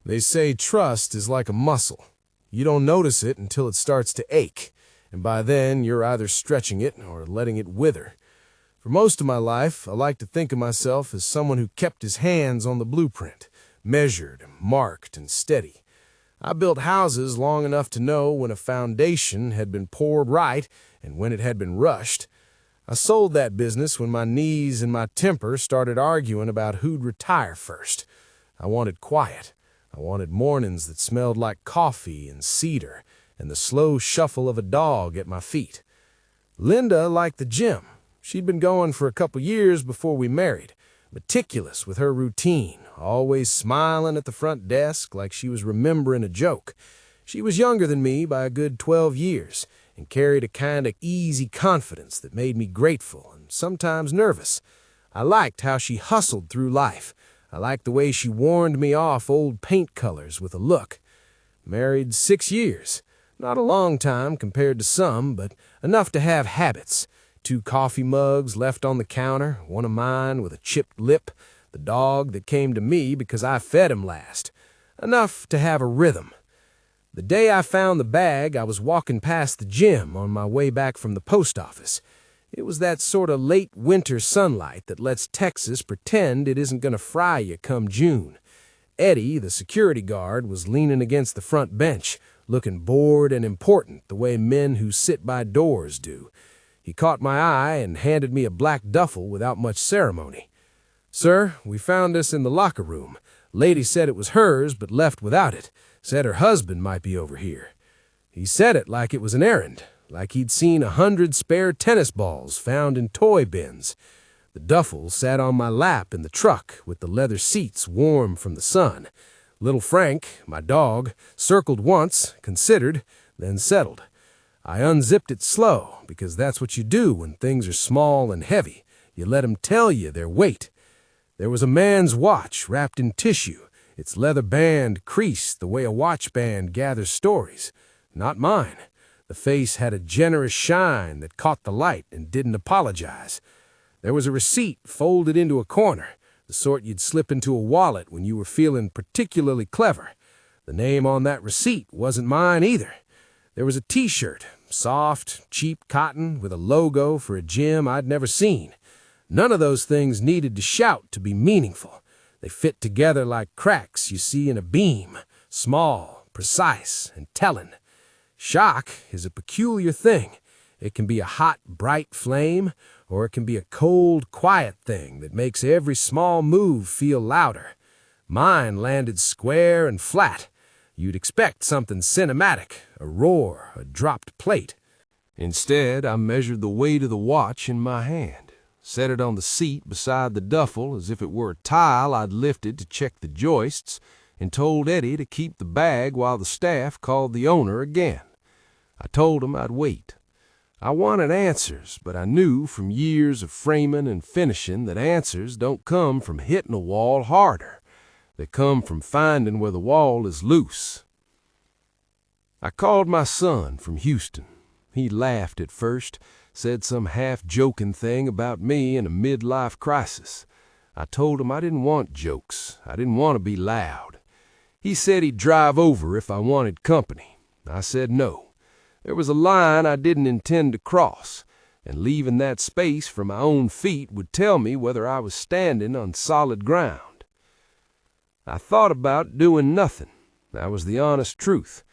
They say trust is like a muscle. You don't notice it until it starts to ache, and by then you're either stretching it or letting it wither. For most of my life, I like to think of myself as someone who kept his hands on the blueprint, measured, marked, and steady. I built houses long enough to know when a foundation had been poured right and when it had been rushed. I sold that business when my knees and my temper started arguing about who'd retire first. I wanted quiet. I wanted mornings that smelled like coffee and cedar and the slow shuffle of a dog at my feet. Linda liked the gym. She'd been going for a couple years before we married, meticulous with her routine, always smiling at the front desk like she was remembering a joke. She was younger than me by a good 12 years and carried a kind of easy confidence that made me grateful and sometimes nervous. I liked how she hustled through life. I liked the way she warned me off old paint colors with a look. Married 6 years. Not a long time compared to some, but enough to have habits. 2 coffee mugs left on the counter, one of mine with a chipped lip, the dog that came to me because I fed him last. Enough to have a rhythm. The day I found the bag, I was walking past the gym on my way back from the post office. It was that sort of late winter sunlight that lets Texas pretend it isn't going to fry you come June. Eddie, the security guard, was leaning against the front bench, looking bored and important the way men who sit by doors do. He caught my eye and handed me a black duffel without much ceremony. "Sir, we found this in the locker room. Lady said it was hers but left without it. Said her husband might be over here." He said it like it was an errand, like he'd seen 100 spare tennis balls found in toy bins. The duffel sat on my lap in the truck with the leather seats warm from the sun. Little Frank, my dog, circled once, considered, then settled. I unzipped it slow, because that's what you do when things are small and heavy. You let 'em tell you their weight. There was a man's watch wrapped in tissue, its leather band creased the way a watch band gathers stories. Not mine. The face had a generous shine that caught the light and didn't apologize. There was a receipt folded into a corner, the sort you'd slip into a wallet when you were feeling particularly clever. The name on that receipt wasn't mine either. There was a T-shirt, soft, cheap cotton, with a logo for a gym I'd never seen. None of those things needed to shout to be meaningful. They fit together like cracks you see in a beam, small, precise, and telling. Shock is a peculiar thing. It can be a hot, bright flame, or it can be a cold, quiet thing that makes every small move feel louder. Mine landed square and flat. You'd expect something cinematic, a roar, a dropped plate. Instead, I measured the weight of the watch in my hand, set it on the seat beside the duffel as if it were a tile I'd lifted to check the joists, and told Eddie to keep the bag while the staff called the owner again. I told him I'd wait. I wanted answers, but I knew from years of framing and finishing that answers don't come from hitting a wall harder. They come from finding where the wall is loose. I called my son from Houston. He laughed at first, said some half-joking thing about me in a midlife crisis. I told him I didn't want jokes. I didn't want to be loud. He said he'd drive over if I wanted company. I said no. There was a line I didn't intend to cross, and leaving that space for my own feet would tell me whether I was standing on solid ground. I thought about doing nothing. That was the honest truth.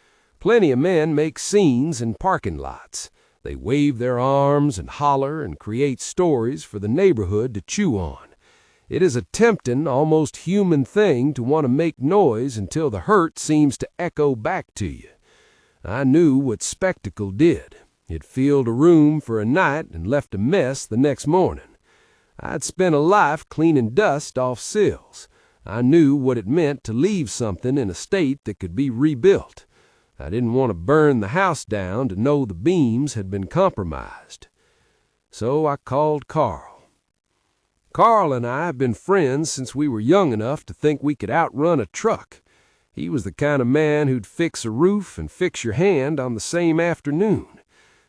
Plenty of men make scenes in parking lots. They wave their arms and holler and create stories for the neighborhood to chew on. It is a tempting, almost human thing to want to make noise until the hurt seems to echo back to you. I knew what spectacle did. It filled a room for a night and left a mess the next morning. I'd spent a life cleaning dust off sills. I knew what it meant to leave something in a state that could be rebuilt. I didn't want to burn the house down to know the beams had been compromised. So I called Carl. Carl and I have been friends since we were young enough to think we could outrun a truck. He was the kind of man who'd fix a roof and fix your hand on the same afternoon.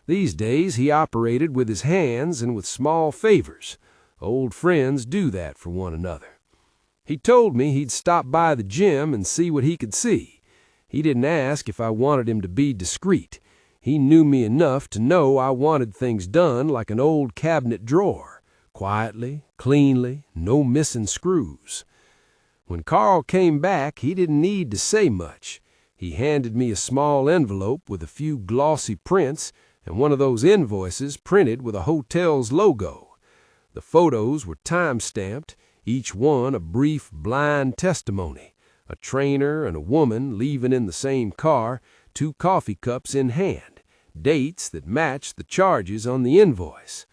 These days he operated with his hands and with small favors. Old friends do that for one another. He told me he'd stop by the gym and see what he could see. He didn't ask if I wanted him to be discreet. He knew me enough to know I wanted things done like an old cabinet drawer, quietly, cleanly, no missing screws. When Carl came back, he didn't need to say much. He handed me a small envelope with a few glossy prints and one of those invoices printed with a hotel's logo. The photos were time-stamped, each one a brief, blind testimony. A trainer and a woman leaving in the same car, 2 coffee cups in hand, dates that matched the charges on the invoice.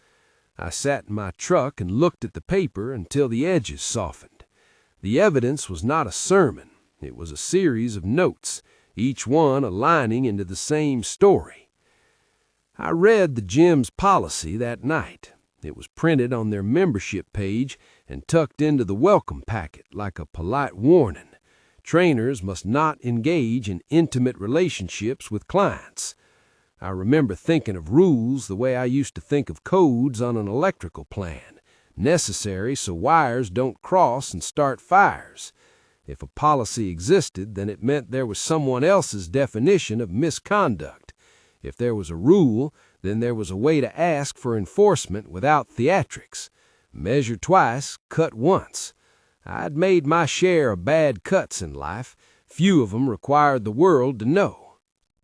I sat in my truck and looked at the paper until the edges softened. The evidence was not a sermon. It was a series of notes, each one aligning into the same story. I read the gym's policy that night. It was printed on their membership page and tucked into the welcome packet like a polite warning. Trainers must not engage in intimate relationships with clients. I remember thinking of rules the way I used to think of codes on an electrical plan, necessary so wires don't cross and start fires. If a policy existed, then it meant there was someone else's definition of misconduct. If there was a rule, then there was a way to ask for enforcement without theatrics. Measure twice, cut once. I'd made my share of bad cuts in life. Few of them required the world to know.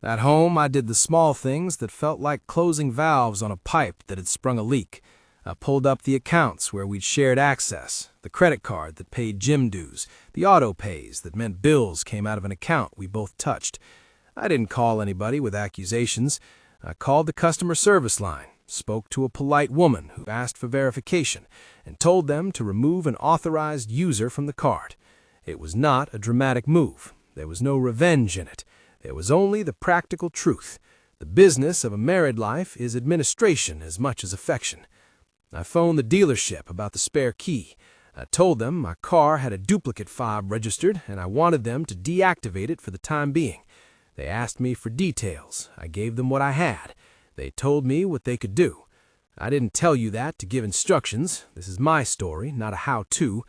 At home, I did the small things that felt like closing valves on a pipe that had sprung a leak. I pulled up the accounts where we'd shared access, the credit card that paid gym dues, the auto pays that meant bills came out of an account we both touched. I didn't call anybody with accusations. I called the customer service line, spoke to a polite woman who asked for verification, and told them to remove an authorized user from the card. It was not a dramatic move. There was no revenge in it. There was only the practical truth. The business of a married life is administration as much as affection. I phoned the dealership about the spare key. I told them my car had a duplicate fob registered and I wanted them to deactivate it for the time being. They asked me for details. I gave them what I had. They told me what they could do. I didn't tell you that to give instructions. This is my story, not a how-to.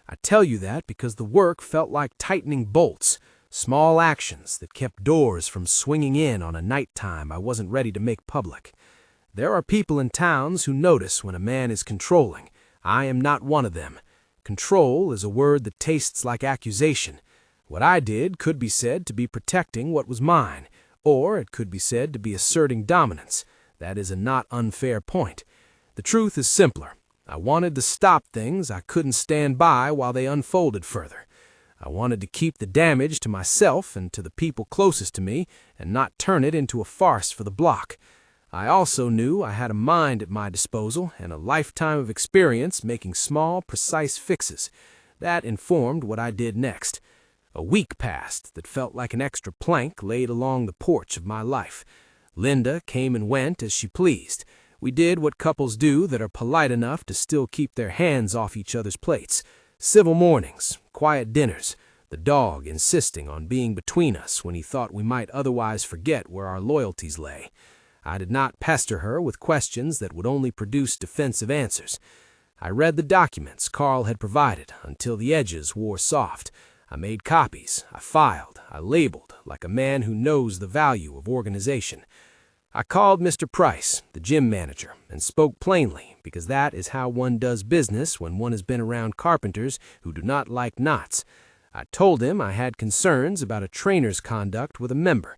I tell you that because the work felt like tightening bolts, small actions that kept doors from swinging in on a nighttime I wasn't ready to make public. There are people in towns who notice when a man is controlling. I am not one of them. Control is a word that tastes like accusation. What I did could be said to be protecting what was mine, or it could be said to be asserting dominance. That is a not unfair point. The truth is simpler. I wanted to stop things I couldn't stand by while they unfolded further. I wanted to keep the damage to myself and to the people closest to me and not turn it into a farce for the block. I also knew I had a mind at my disposal and a lifetime of experience making small, precise fixes. That informed what I did next. A week passed that felt like an extra plank laid along the porch of my life. Linda came and went as she pleased. We did what couples do that are polite enough to still keep their hands off each other's plates. Civil mornings, quiet dinners, the dog insisting on being between us when he thought we might otherwise forget where our loyalties lay. I did not pester her with questions that would only produce defensive answers. I read the documents Carl had provided until the edges wore soft. I made copies, I filed, I labeled, like a man who knows the value of organization. I called Mr. Price, the gym manager, and spoke plainly, because that is how one does business when one has been around carpenters who do not like knots. I told him I had concerns about a trainer's conduct with a member.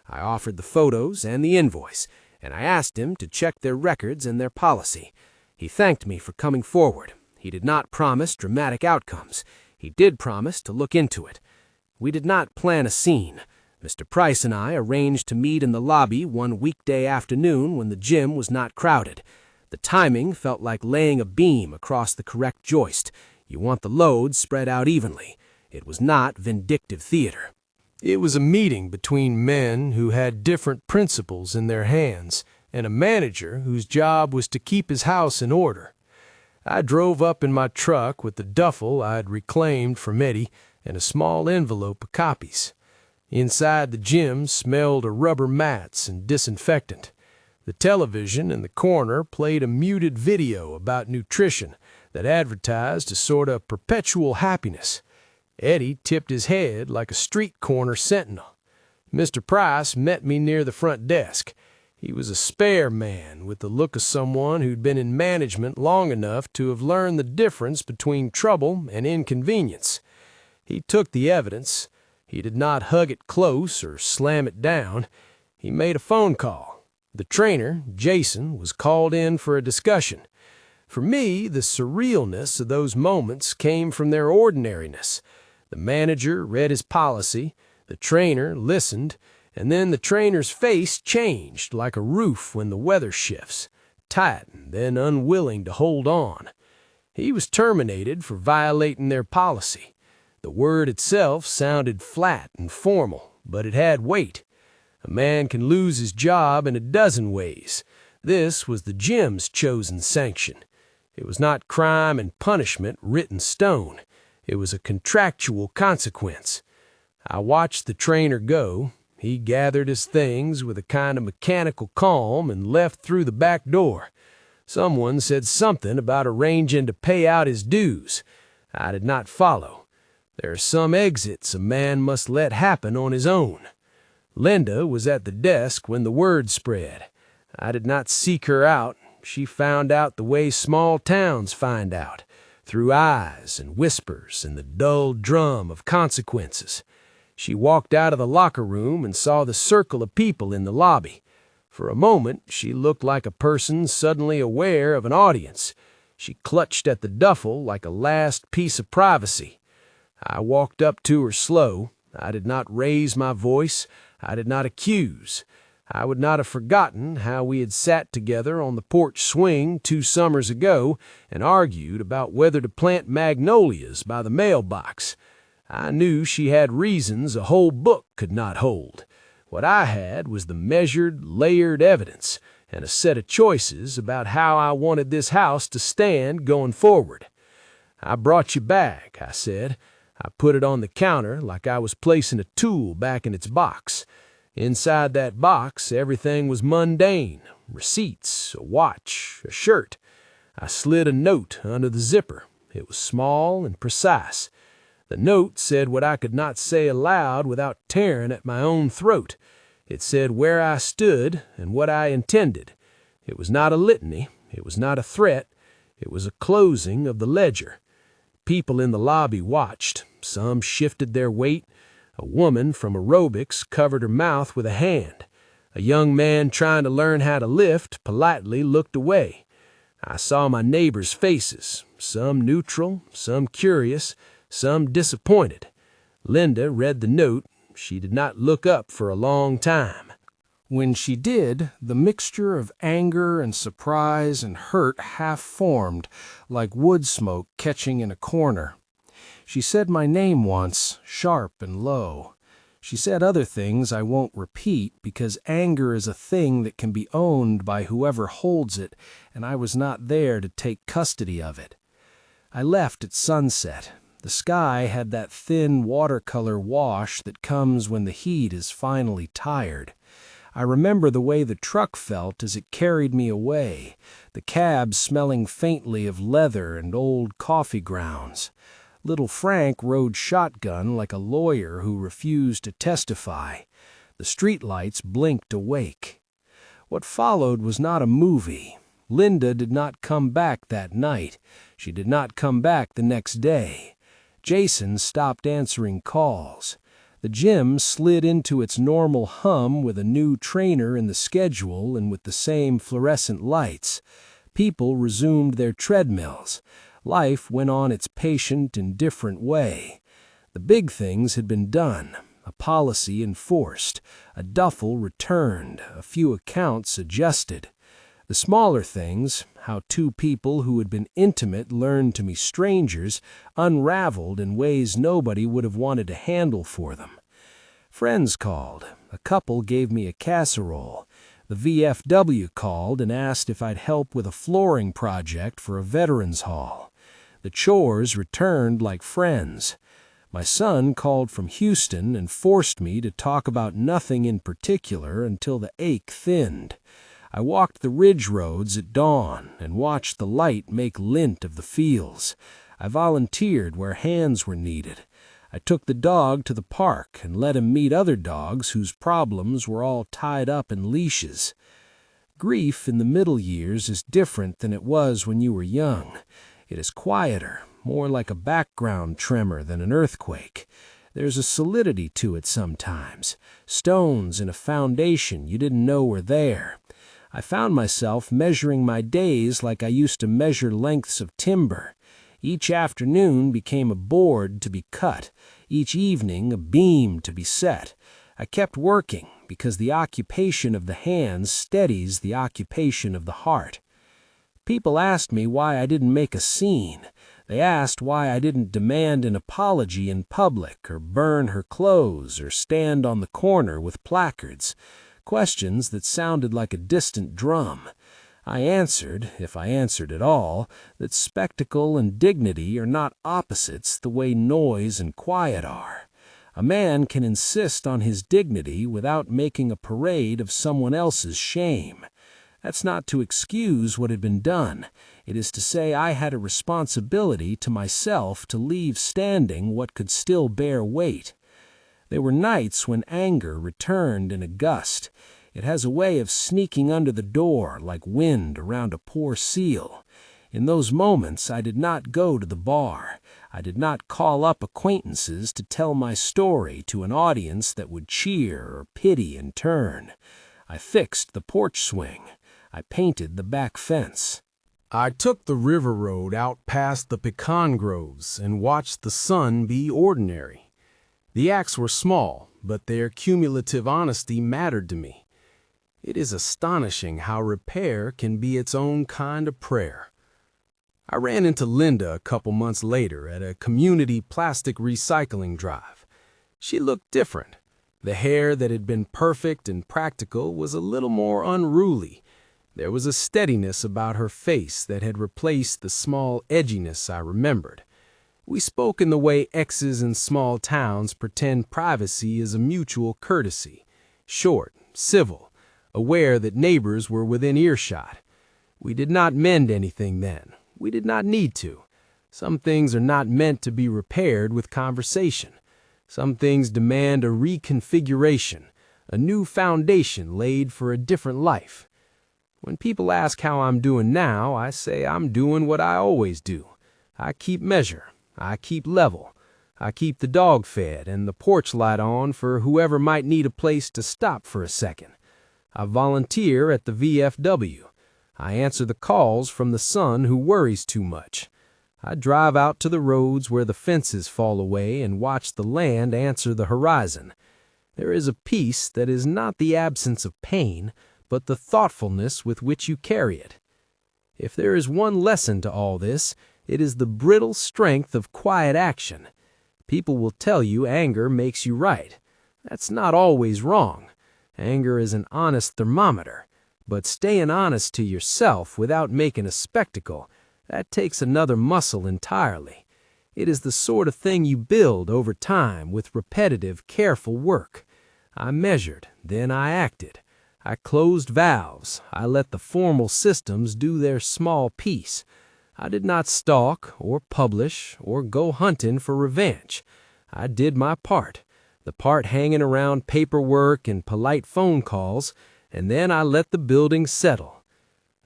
I offered the photos and the invoice, and I asked him to check their records and their policy. He thanked me for coming forward. He did not promise dramatic outcomes. He did promise to look into it. We did not plan a scene. Mr. Price and I arranged to meet in the lobby one weekday afternoon when the gym was not crowded. The timing felt like laying a beam across the correct joist. You want the load spread out evenly. It was not vindictive theater. It was a meeting between men who had different principles in their hands and a manager whose job was to keep his house in order. I drove up in my truck with the duffel I had reclaimed from Eddie and a small envelope of copies. Inside the gym smelled of rubber mats and disinfectant. The television in the corner played a muted video about nutrition that advertised a sort of perpetual happiness. Eddie tipped his head like a street corner sentinel. Mr. Price met me near the front desk. He was a spare man with the look of someone who'd been in management long enough to have learned the difference between trouble and inconvenience. He took the evidence. He did not hug it close or slam it down. He made a phone call. The trainer, Jason, was called in for a discussion. For me, the surrealness of those moments came from their ordinariness. The manager read his policy, the trainer listened, and then the trainer's face changed like a roof when the weather shifts, tightened, then unwilling to hold on. He was terminated for violating their policy. The word itself sounded flat and formal, but it had weight. A man can lose his job in a dozen ways. This was the gym's chosen sanction. It was not crime and punishment written stone. It was a contractual consequence. I watched the trainer go. He gathered his things with a kind of mechanical calm and left through the back door. Someone said something about arranging to pay out his dues. I did not follow. There are some exits a man must let happen on his own. Linda was at the desk when the word spread. I did not seek her out. She found out the way small towns find out, through eyes and whispers and the dull drum of consequences. She walked out of the locker room and saw the circle of people in the lobby. For a moment, she looked like a person suddenly aware of an audience. She clutched at the duffel like a last piece of privacy. I walked up to her slow. I did not raise my voice. I did not accuse. I would not have forgotten how we had sat together on the porch swing 2 summers ago and argued about whether to plant magnolias by the mailbox. I knew she had reasons a whole book could not hold. What I had was the measured, layered evidence and a set of choices about how I wanted this house to stand going forward. "I brought you back," I said. I put it on the counter like I was placing a tool back in its box. Inside that box, everything was mundane: receipts, a watch, a shirt. I slid a note under the zipper. It was small and precise. The note said what I could not say aloud without tearing at my own throat. It said where I stood and what I intended. It was not a litany. It was not a threat. It was a closing of the ledger. People in the lobby watched. Some shifted their weight. A woman from aerobics covered her mouth with a hand. A young man trying to learn how to lift politely looked away. I saw my neighbors' faces, some neutral, some curious, some disappointed. Linda read the note. She did not look up for a long time. When she did, the mixture of anger and surprise and hurt half formed, like wood smoke catching in a corner. She said my name once, sharp and low. She said other things I won't repeat because anger is a thing that can be owned by whoever holds it, and I was not there to take custody of it. I left at sunset. The sky had that thin watercolor wash that comes when the heat is finally tired. I remember the way the truck felt as it carried me away, the cab smelling faintly of leather and old coffee grounds. Little Frank rode shotgun like a lawyer who refused to testify. The streetlights blinked awake. What followed was not a movie. Linda did not come back that night. She did not come back the next day. Jason stopped answering calls. The gym slid into its normal hum with a new trainer in the schedule and with the same fluorescent lights. People resumed their treadmills. Life went on its patient, indifferent way. The big things had been done, a policy enforced, a duffel returned, a few accounts adjusted. The smaller things, how 2 people who had been intimate learned to be strangers, unraveled in ways nobody would have wanted to handle for them. Friends called. A couple gave me a casserole. The VFW called and asked if I'd help with a flooring project for a veterans hall. The chores returned like friends. My son called from Houston and forced me to talk about nothing in particular until the ache thinned. I walked the ridge roads at dawn and watched the light make lint of the fields. I volunteered where hands were needed. I took the dog to the park and let him meet other dogs whose problems were all tied up in leashes. Grief in the middle years is different than it was when you were young. It is quieter, more like a background tremor than an earthquake. There's a solidity to it sometimes, stones in a foundation you didn't know were there. I found myself measuring my days like I used to measure lengths of timber. Each afternoon became a board to be cut, each evening a beam to be set. I kept working because the occupation of the hands steadies the occupation of the heart. People asked me why I didn't make a scene. They asked why I didn't demand an apology in public or burn her clothes or stand on the corner with placards. Questions that sounded like a distant drum. I answered, if I answered at all, that spectacle and dignity are not opposites the way noise and quiet are. A man can insist on his dignity without making a parade of someone else's shame. That's not to excuse what had been done. It is to say I had a responsibility to myself to leave standing what could still bear weight. There were nights when anger returned in a gust. It has a way of sneaking under the door like wind around a poor seal. In those moments I did not go to the bar. I did not call up acquaintances to tell my story to an audience that would cheer or pity in turn. I fixed the porch swing. I painted the back fence. I took the river road out past the pecan groves and watched the sun be ordinary. The acts were small, but their cumulative honesty mattered to me. It is astonishing how repair can be its own kind of prayer. I ran into Linda a couple months later at a community plastic recycling drive. She looked different. The hair that had been perfect and practical was a little more unruly. There was a steadiness about her face that had replaced the small edginess I remembered. We spoke in the way exes in small towns pretend privacy is a mutual courtesy, short, civil, aware that neighbors were within earshot. We did not mend anything then. We did not need to. Some things are not meant to be repaired with conversation. Some things demand a reconfiguration, a new foundation laid for a different life. When people ask how I'm doing now, I say I'm doing what I always do. I keep measure. I keep level. I keep the dog fed and the porch light on for whoever might need a place to stop for a second. I volunteer at the VFW. I answer the calls from the son who worries too much. I drive out to the roads where the fences fall away and watch the land answer the horizon. There is a peace that is not the absence of pain, but the thoughtfulness with which you carry it. If there is one lesson to all this, it is the brittle strength of quiet action. People will tell you anger makes you right. That's not always wrong. Anger is an honest thermometer. But staying honest to yourself without making a spectacle, that takes another muscle entirely. It is the sort of thing you build over time with repetitive, careful work. I measured, then I acted. I closed valves. I let the formal systems do their small piece. I did not stalk or publish or go hunting for revenge. I did my part, the part hanging around paperwork and polite phone calls, and then I let the building settle.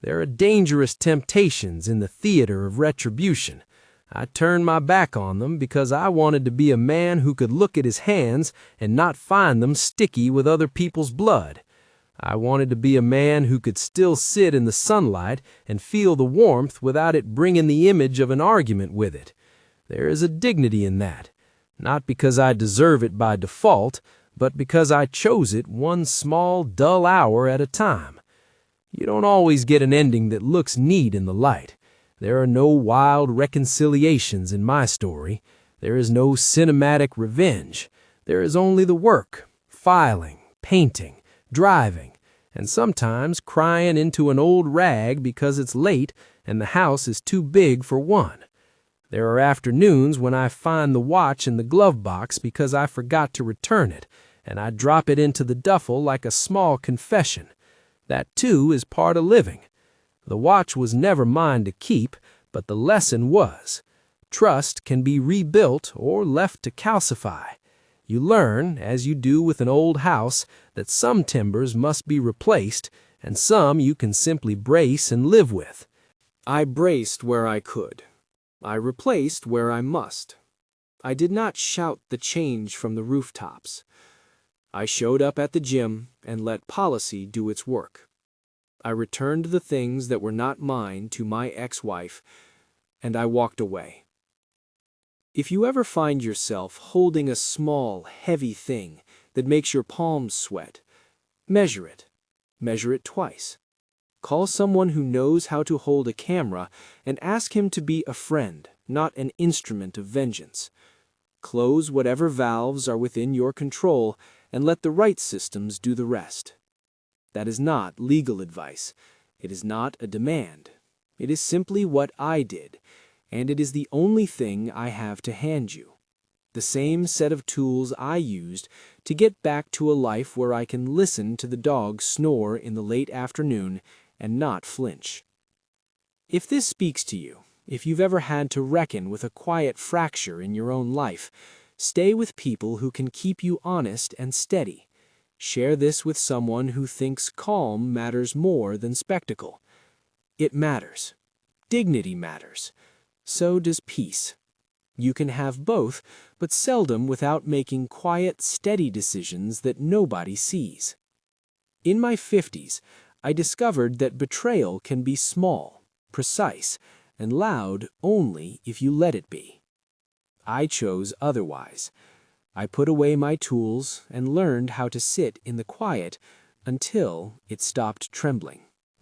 There are dangerous temptations in the theater of retribution. I turned my back on them because I wanted to be a man who could look at his hands and not find them sticky with other people's blood. I wanted to be a man who could still sit in the sunlight and feel the warmth without it bringing the image of an argument with it. There is a dignity in that, not because I deserve it by default, but because I chose it one small, dull hour at a time. You don't always get an ending that looks neat in the light. There are no wild reconciliations in my story. There is no cinematic revenge. There is only the work, filing, painting, driving, and sometimes crying into an old rag because it's late and the house is too big for one. There are afternoons when I find the watch in the glove box because I forgot to return it, and I drop it into the duffel like a small confession. That, too, is part of living. The watch was never mine to keep, but the lesson was. Trust can be rebuilt or left to calcify. You learn, as you do with an old house, that some timbers must be replaced and some you can simply brace and live with. I braced where I could. I replaced where I must. I did not shout the change from the rooftops. I showed up at the gym and let policy do its work. I returned the things that were not mine to my ex-wife, and I walked away. If you ever find yourself holding a small, heavy thing that makes your palms sweat, measure it. Measure it twice. Call someone who knows how to hold a camera and ask him to be a friend, not an instrument of vengeance. Close whatever valves are within your control and let the right systems do the rest. That is not legal advice. It is not a demand. It is simply what I did, and it is the only thing I have to hand you. The same set of tools I used to get back to a life where I can listen to the dogs snore in the late afternoon and not flinch. If this speaks to you, if you've ever had to reckon with a quiet fracture in your own life, stay with people who can keep you honest and steady. Share this with someone who thinks calm matters more than spectacle. It matters. Dignity matters. So does peace. You can have both, but seldom without making quiet, steady decisions that nobody sees. In my 50s, I discovered that betrayal can be small, precise, and loud only if you let it be. I chose otherwise. I put away my tools and learned how to sit in the quiet until it stopped trembling.